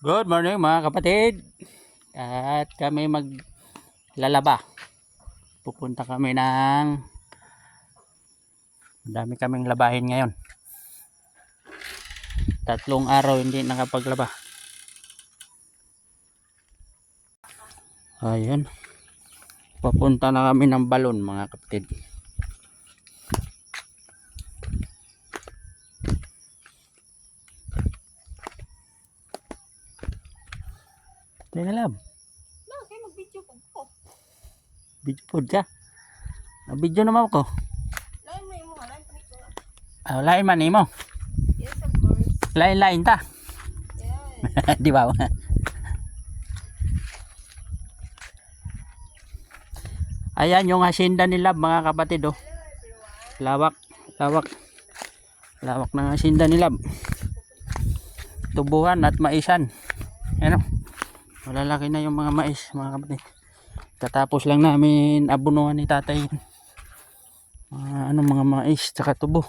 Good morning mga kapatid. At kami maglalaba. Pupunta kami ng madami kaming labahin ngayon. 3 araw hindi nakapaglaba. Ayun. Papunta na kami ng balon mga kapatid. Tinalab. Okay, mag-video po. Video pod ka. Video naman ako. Lain mo yung mga lain pa nito. Lain man mo. Yes, of course. Lain ta. Yes. Di ba? Ayan yung hacienda nila mga kapatid oh. Lawak ng hacienda nila. Tubuhan at maisan. Ano? Malalaki na yung mga mais mga kapatid. Katapos lang namin abunuhan ni tatay. Mga mais tsaka tubo.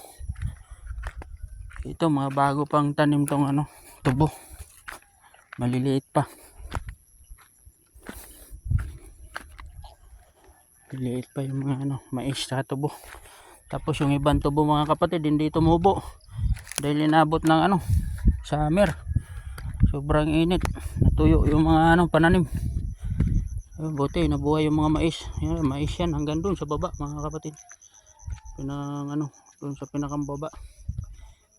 Ito mga bago pang tanim tong tubo. Maliliit pa. Maliliit pa yung mga mais tsaka tubo. Tapos yung ibang tubo mga kapatid hindi tumubo. Dahil inabot ng summer. Sobrang init. Natuyo yung mga pananim. Buti nabuhay yung mga mais. Yan, mais yan hanggang doon sa baba mga kapatid. Doon sa pinakambaba.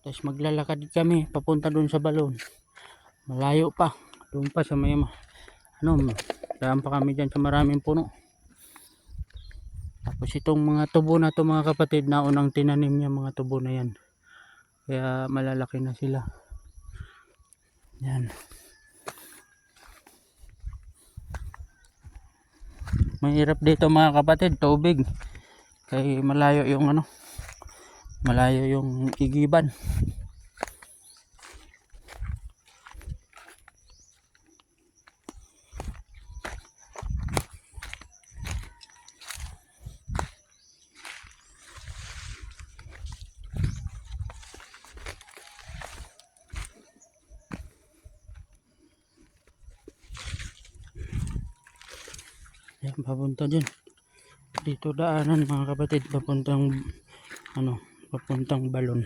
Tapos maglalakad kami papunta doon sa balon. Malayo pa. Doon pa sa may daan pa kami dyan sa maraming puno. Tapos itong mga tubo na to mga kapatid, naunang tinanim niya mga tubo na yan. Kaya malalaki na sila. Yan. Mahirap dito mga kapatid, tubig. Kaya malayo yung malayo yung igiban. Yan, papunta dyan. Dito daanan mga kapatid, papuntang balon.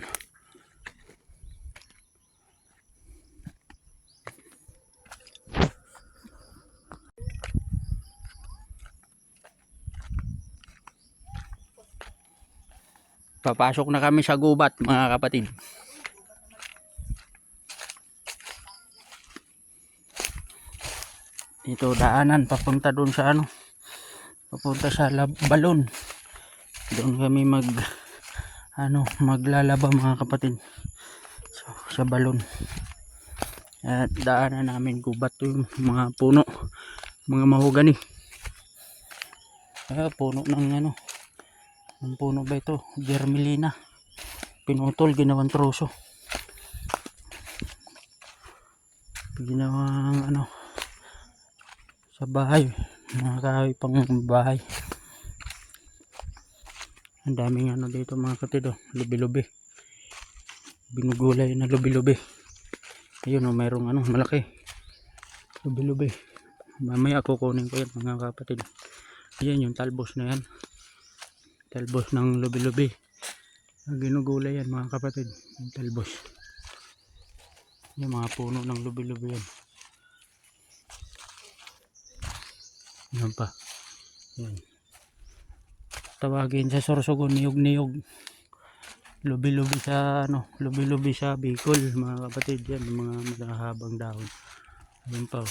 Papasok na kami sa gubat mga kapatid. Dito daanan papunta doon sa papunta sa balon. Doon kami maglalaba mga kapatid sa balon. At daanan namin gubat yung mga puno, mga mahogani. Puno ng ang puno ba ito? Germelina. Pinutol, ginawang troso. Ginawang sa bahay. Mga kahoy pang bahay. Ang daming dito mga kapatid, lubi-lubi. Binugulay na lubi-lubi. Ayun mayroong malaki. Lubi-lubi. Mamaya kukunin ko yan mga kapatid. Ayan yung talbos na yan. Talbos ng lubi-lubi. Ginugulay yan mga kapatid. Yung talbos. Yung mga puno ng lubi-lubi yan. Yan pa. Yan. Tawagin sa Sorsogon niyog-niyog. Lubi-lubi sa lubi-lubi sa Bicol mga kapatid yan. Mga mahabang dahon. Yan pa.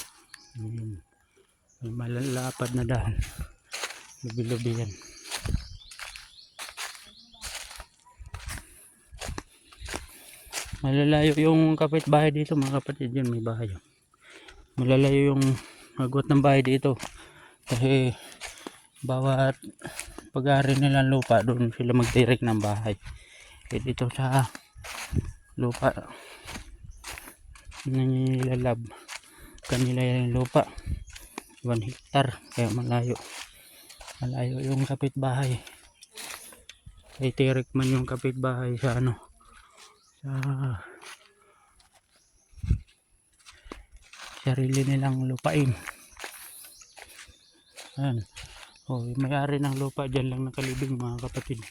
Yan. May malalapad na dahon. Lubi-lubi yan. Malalayo yung kapitbahay dito mga kapatid, yan may bahay. Malalayo yung agwat ng bahay dito. Kasi bawat pag-ari nilang lupa doon sila magtirik ng bahay. Dito sa lupa nilalab kanila yung lupa 1 hektar, kaya malayo yung kapitbahay. Ay tirik man yung kapitbahay sa sa sarili nilang lupain. Ayan. Oh, yung may-ari ng lupa dyan lang nakalibing mga kapatid.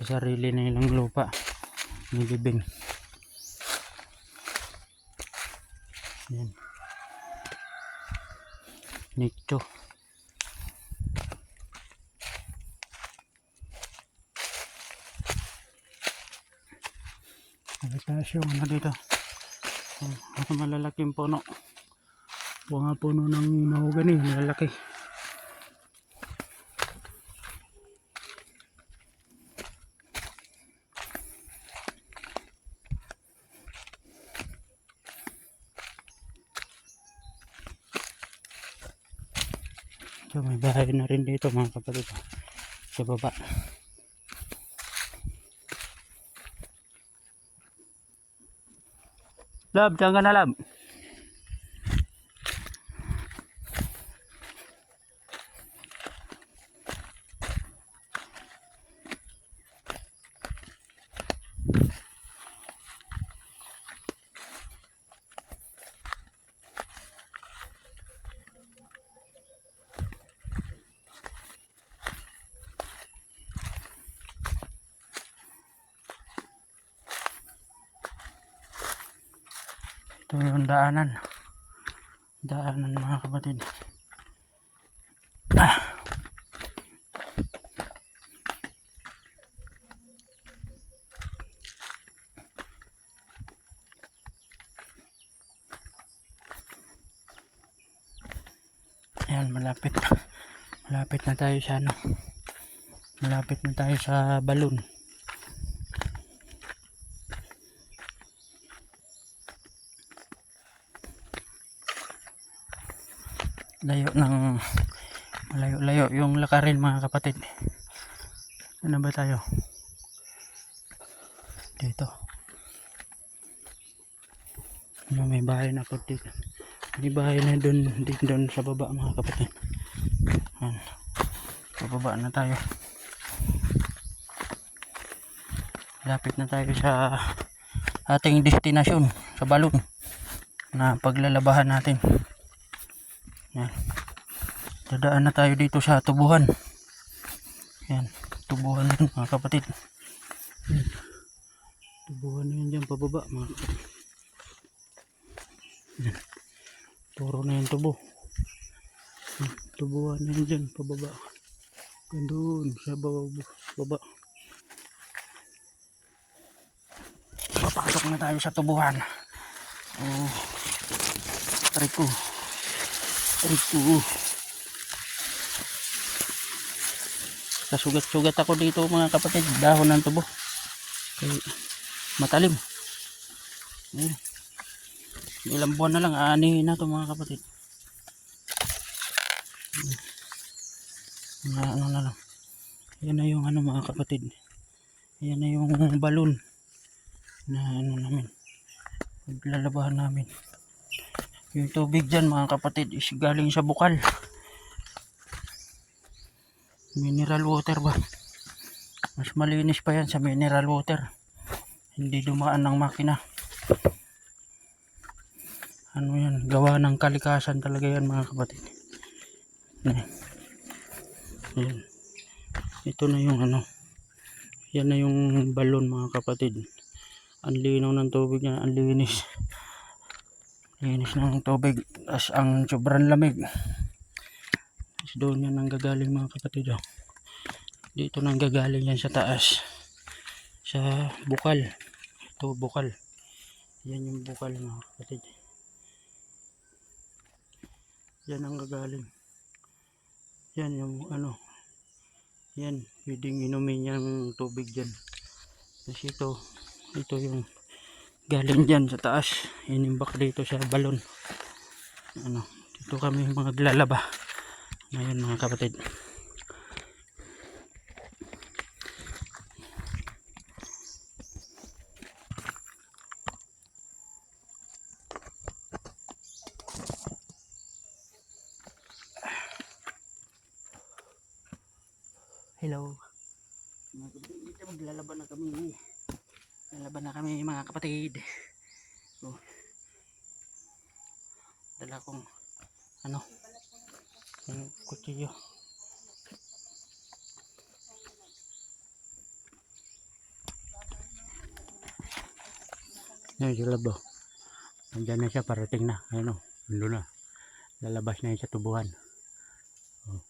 Sa sarili nilang lupa nilibing. Ayan. Nicho. Mataas yung ano dito. Malalaking puno. Mga puno ng mahogany, malalaki. So may bahay na rin dito mga kapatid. Sa baba. Lab, diyan ka na lab. Ito yung daanan. Daanan mga kapatid. Ayan, malapit. Malapit na tayo sa ano. Malapit na tayo sa balon. Layo ng malayo-layo yung lakarin mga kapatid. Ano ba tayo? Dito. May bahay na po dito. May bahay na doon sa baba mga kapatid. Ayan. Pababa na tayo. Lapit na tayo sa ating destinasyon sa balon na paglalabahan natin. Yan. Dadaan na tayo dito sa tubuhan. Yan. Tubuhan yun mga kapatid. Yan. Tubuhan na yun dyan pababa mga kapatid. Yan. Turo na yung tubo. Yan. Tubuhan na yun dyan pababa. Gandun sa baba. Papasok na tayo sa tubuhan. Oh. Rico. Kasugat-sugat ako dito mga kapatid, dahon ng tubo kaya matalim. Ilang buwan na lang aanihin na ito mga kapatid. Ano na lang, yan na yung ano mga kapatid, yan na yung balon na ano namin, paglalabahan namin. Yung tubig dyan mga kapatid is galing sa bukal. Mineral water ba? Mas malinis pa yan sa mineral water. Hindi dumaan ng makina. Ano yan? Gawa ng kalikasan talaga yan mga kapatid. Yan. Ito na yung ano. Yan na yung balon mga kapatid. Ang linaw ng tubig niya. Ang linis. Linis ng tubig. As ang sobrang lamig. Doon yan nanggagaling mga kapatid. Oh. Dito nanggagaling yan sa taas. Sa bukal. Ito bukal. Yan yung bukal mga kapatid. Yan ang gagaling. Yan yung ano. Yan. Pwedeng inumin yung tubig dyan. Kasi ito yung galing dyan sa taas. Inimbak dito sa balon. Ano. Dito kami maglalaba. Ngayon mga kapatid. Hello. Mga kapatid, dito maglalaba na kami. Lalaban na kami mga kapatid. Oh, dala kong ano, yung kutsilyo. Yan yung labo. Nandiyan na siya, parating na. Ayun o, nandun na. Lalabas na yun sa tubuhan. Oh.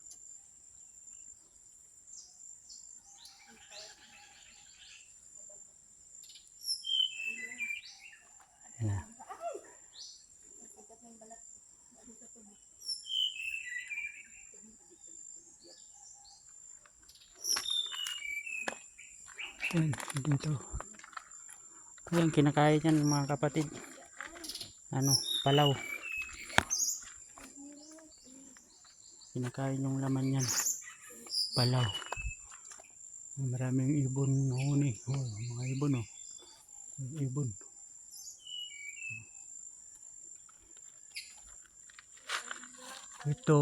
Ayan na. Ayan, dito. Ayan, kinakain yan mga kapatid. Ano, palaw. Kinakain yung laman yan. Palaw. Maraming ibon huni. Oh, mga ibon oh. Ibon. Ito,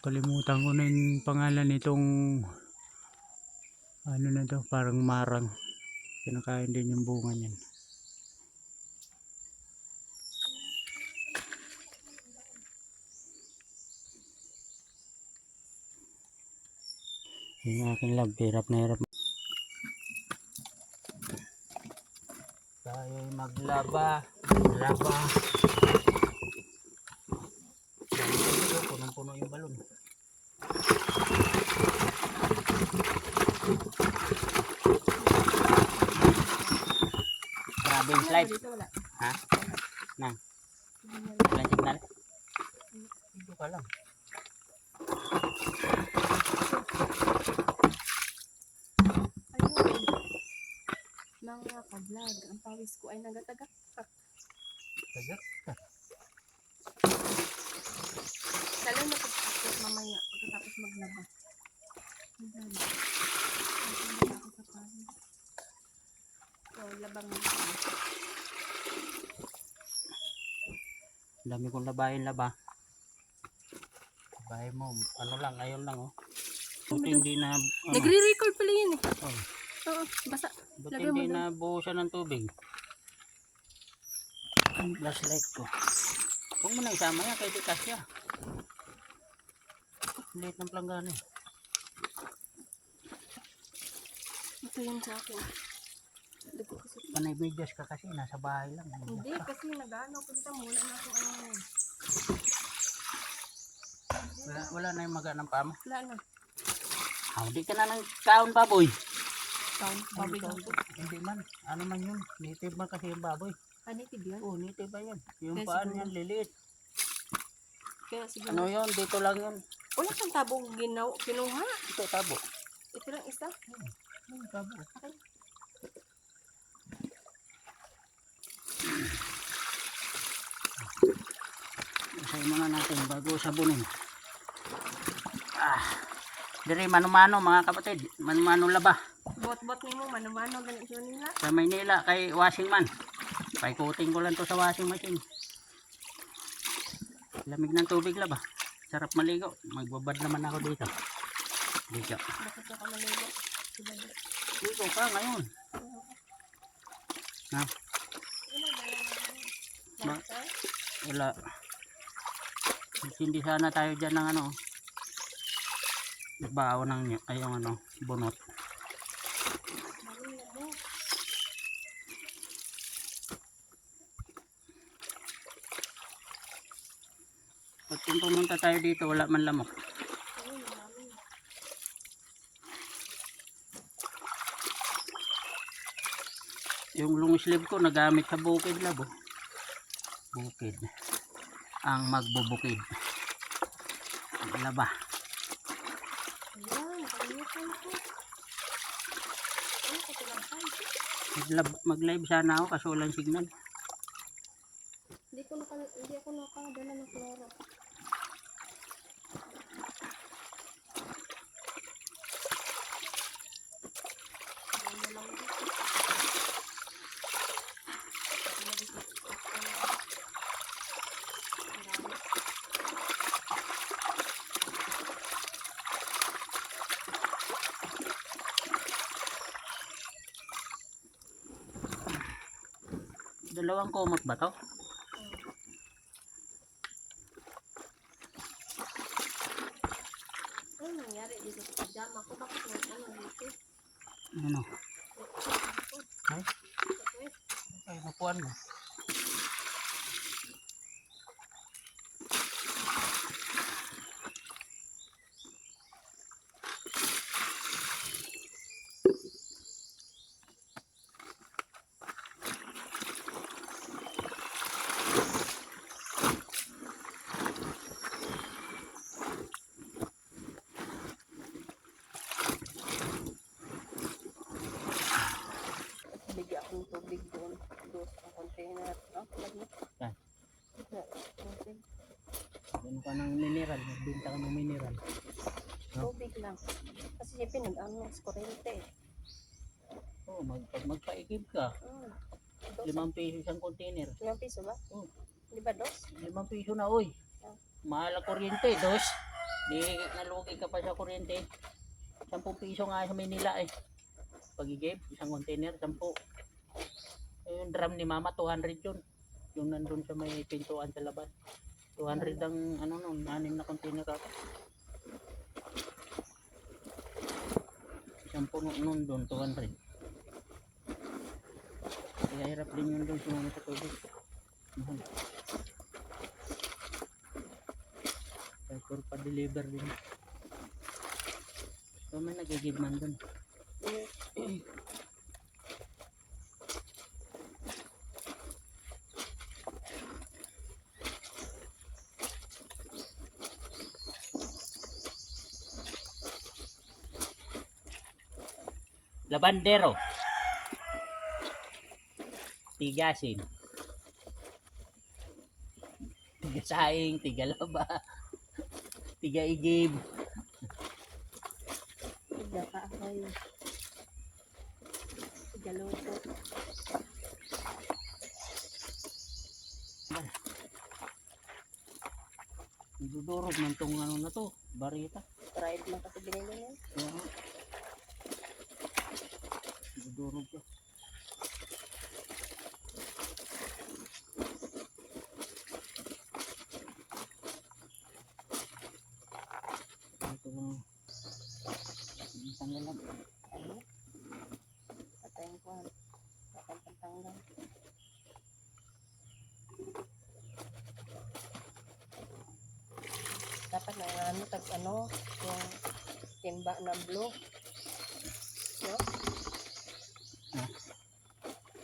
kalimutan ko na yung pangalan nitong ano na to, parang marang. Kinakain din yung bunga niyan. Yung aking lab, hirap na hirap. Tayo maglaba. Laba. Punong-puno yung balon. Grabe yung slide. Dito wala. Ha? Nang? Walang signal? Dito ka lang. Ayun. Mga ka-vlog, ang pawis ko ay nagatagak. Tagak. Salo na pagkakot mamaya pagkatapos maglaba. Maglaba. Maglaba ako sa pawis. So, labang mo. Dami kong labahin laba. Labahin mo. Ano lang, ayun lang oh. Buti hindi na ano. Nagre-record pala yun eh. Oh. Oo, basa. Buti Lagyan mo hindi doon. na buhusan ng tubig. Ang flashlight ko. Huwag mo na isama yan kay di kasya. Liit ng planggana eh. Ito yun sa akin. Dugo kasi. Panay videos ka kasi, nasa bahay lang. Hindi, kasi nag-ano. Punta muna na kung ano. Wala na yung maga ng pamo. Wala na. Ah, hindi ka na ng kaon baboy. Sound. Baboy Kaon, gato. hindi man. Ano man yun? Native man kasi yung baboy. Native yun. Oo, native ba yun? Yung Kaya paan siguro. yan, liliit. Kaya siguro. Ano yun? Dito lang yun. Wala kang tabong kinuha. Ito, tabo. Ito lang isa. Tabo. Okay. Isayin muna natin bago sabunin. Dire mano-mano mga kapatid. Mano-mano laba. Bot-bot ni mo, mano-mano ganito nila. Sa Maynila kay washing man. Paikutin ko lang to sa washing machine. Lamig ng tubig laba. Sarap maligo. Magbabad naman ako dito. Dito. Bakit ka maligo? Dito ka ngayon. Ha? Ma- Wala. Hindi sana tayo dyan ng ano. Bao ng ay yung ano, bunot. Pag pumunta tayo dito, wala man lamok. Yung long sleeve ko nagamit sa bukid labo. Bukid. Ang magbubukid. Laba. Ayan, nakalimutan ko. Ano ka tinapay? Mag-live sana ako kaso walang signal. Hindi ako nakadala ng kloro. Dalawang kumot ba to? Ano nangyari dito sa pajama ko? Bakit may ano dito? Ano? Ay, Okay. ay nakuan mo. Bigyan akong tubig doon. Doon sa container. Ah, lagi. Yan. Tubig. Yan ka ng mineral. Nagbinta ka ng mineral. Tubig lang. Kasi siyempre nag-ano, kurente. Oo, pag magpaikib ka, Dos. 5 piso isang container. 5 piso ba? Oh. Di ba dos? 5 piso na, oy. Mahal ang kuryente, dos. Di nalugi ka pa sa kuryente. 10 piso nga sa Manila eh. Pag-igib, isang container, 10. Yung drum ni Mama, 200 yun. Yung nandun sa may pintuan sa labas. 200 ang ano nun, 6 na container ako. Isang puno nun doon, 200. Kaya hirap din yun doon sumama sa tubig. Mahal. Kaya pa-deliver din. So may nag-give man doon. Labandero. Tigasin. Tigasaing, tigalaba. Tigaigib. Tiga kahoy. Tiga luto. Dudurog man tong ano na to, barita. Fried lang kasi binili niya. Oo. Dudurog ka. Ito lang. Tanggal lang. Ano? Patayin ko. Pantanggal. Dapat na ano, tag ano, yung timba na blue. No? Ha?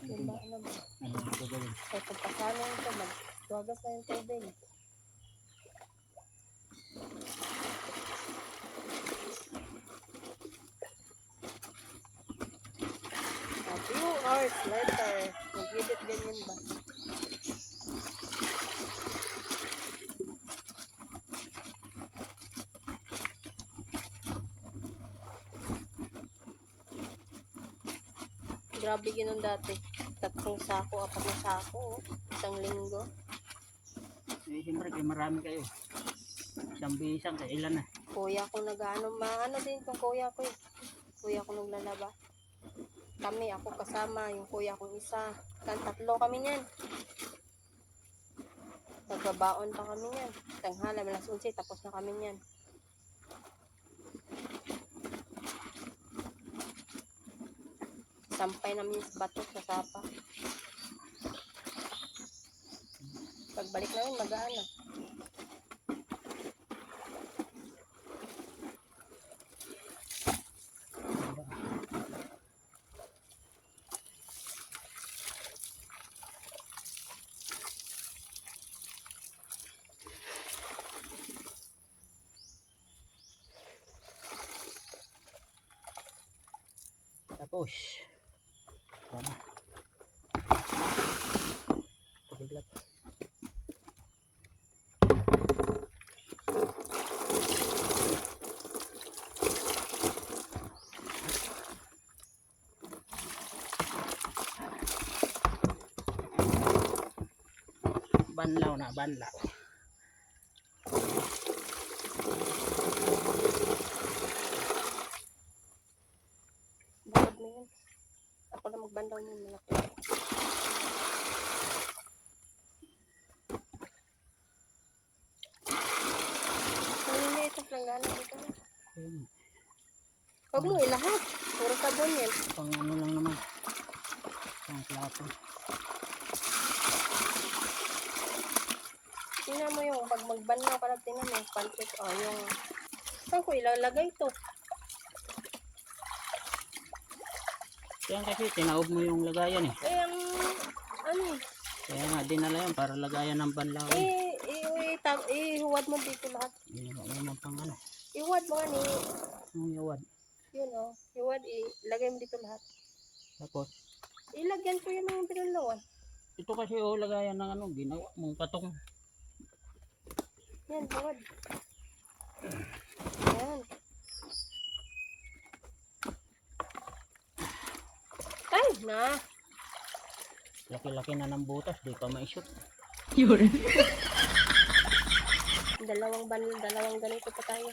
Timba na blue. Ano ito gawin? Kaya pagpasano ito, magtuwagas na yung tubig. A few hours later, mag-edit ganyan ba? Grabe ganun dati. 3 sako, 4 na sako. Isang linggo. Eh, siyempre, kay marami kayo. Isang bisang, kay ilan na. Kuya ko nag-ano, maano din tong kuya ko eh. Kuya ko naglalaba. Kami, ako kasama, yung kuya kong isa. Tatlo kami niyan. Nagbabaon pa kami niyan. Tanghala, malas 11, tapos na kami niyan. Sampay namin sa bato sa sapa. Pagbalik namin, magaan na. Tapos, tama. Pagiglat. Banlaw na, banlaw. Bakit na yan? Ako na magbandaw niyo malaki. Huwag mo ilahat. Puro sabon yan. Pang ano lang naman. Pang plato. Tingnan mo yung pag magbanlaw ka lang, tingnan mo yung pancit. O, yung... Saan ko ilalagay to? Kaya kasi tinaob mo yung lagayan eh. Eh, ang... Ano eh? Kaya nga dinala yan para lagayan ng banlaw. Ihuwad mo dito lahat. Yan naman pang ano. Ihuwad mo nga ni... Ang yawad. Yun o. Ihuwad, ilagay mo dito lahat. Tapos, Ilagyan ko yun ng pinulawan. ito kasi lagayan ng ano, ginawa mong patong. Yan, huwad. Yan. Ay, na. Laki-laki na ng butas, di pa maishoot. Dalawang ganito pa tayo.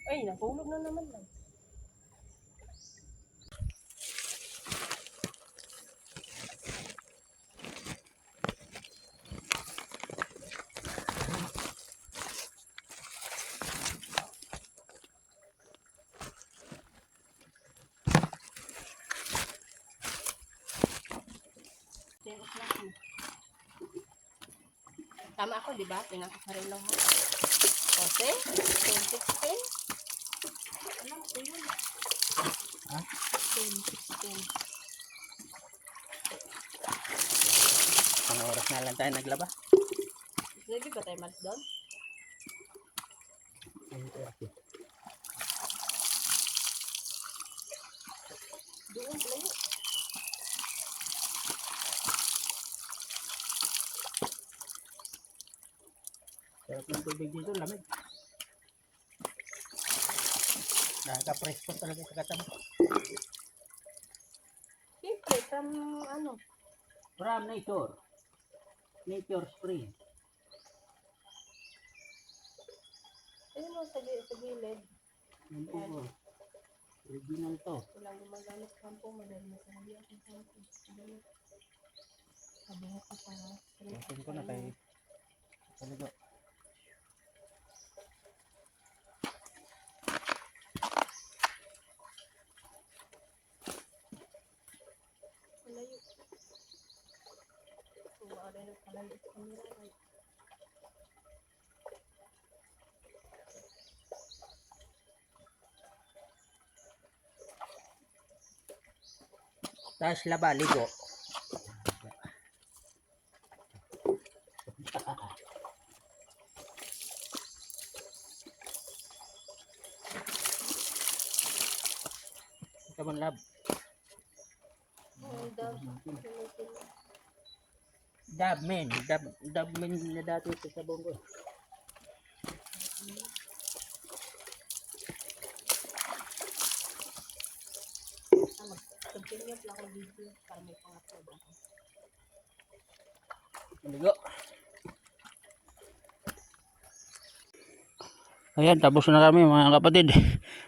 Ay, nahulog na naman lang. Tama ako, di ba? Tingnan ko pa rin lang. Kasi, 10-16. Alam ko yun. Ha? 10-16. Ang oras na lang tayo naglaba. Lagi ba tayo malis doon? Doon, layo. Sarap ng tubig dito, lamig. Nakaka-presko talaga sa katama. Siyempre, from ano? From nature. Nature spring. Ayun mo, sa gilid. Yan po po. Original to. Walang gumagamit kampo, madali na sa hali akong kampo. Sabuho ka pa ha. Tasin ko na kay Paligo. Malayo. Wala na palayo sa kamera. Tapos laba, ligo. Ito man lab. Ang dam. Dabmen na dati ito sa Bongo. Continue lang ako video para may pang-upload ako. Ligo. Ayan, tapos na kami mga kapatid.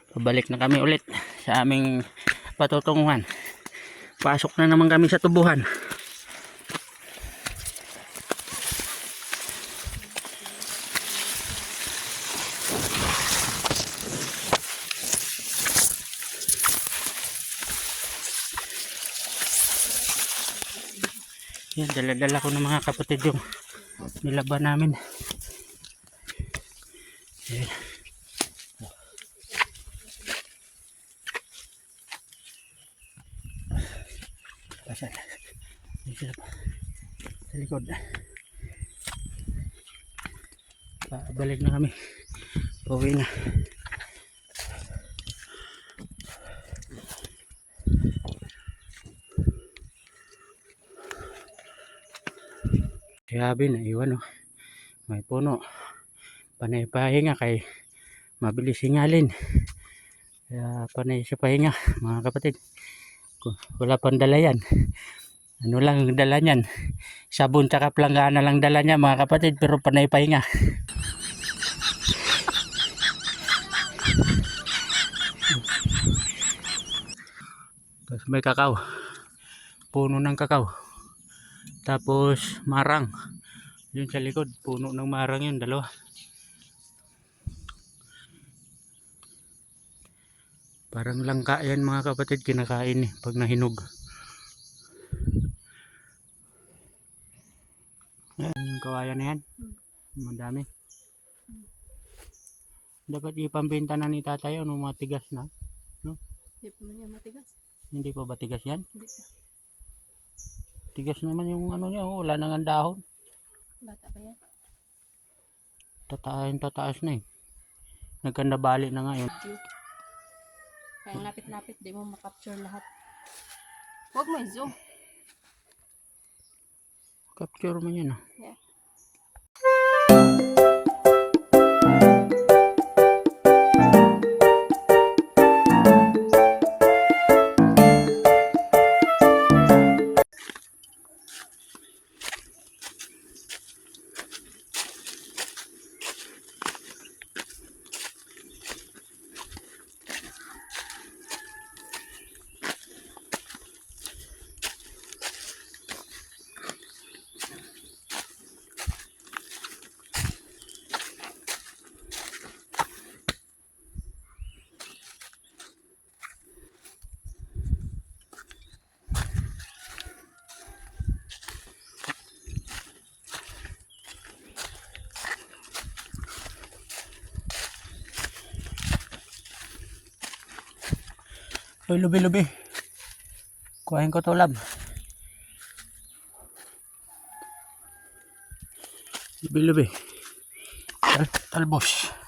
Pabalik na kami ulit sa aming patutunguhan. Pasok na naman kami sa tubuhan. Yan, dala-dala ko ng mga kapatid yung nilaban namin. Yan. Pasan. Dito sa likod. Balik na kami. Pauwi na. Grabe na iwan oh. May puno. Panay pahinga kay mabilis hingalin. Kaya panay sa pahinga mga kapatid. Wala pang dala yan. Ano lang ang dala niyan? Sabon tsaka planggana lang dala niya mga kapatid, pero panay pahinga. Tapos may kakao. Puno ng kakao. Tapos marang. Yun sa likod, puno ng marang yun, dalawa. Parang langka yan mga kapatid, kinakain pag nahinog. Ayan, yung kawayan na yan. Madami. Dapat ipambenta na ni tatay ano, matigas na. No? Hindi pa man yan matigas. Hindi pa ba tigas yan? Hindi pa. Tigas naman yung ano niya, oh, wala nang ang dahon. Bata pa yan. Tataas na eh. Nagkandabali na nga yun. Kaya lapit-lapit, di mo makapture lahat. Huwag mo i-zoom. Capture mo yun ah. Yeah. Uy, lubi-lubi. Kuhain ko to, lab. Lubi-lubi. Talbos.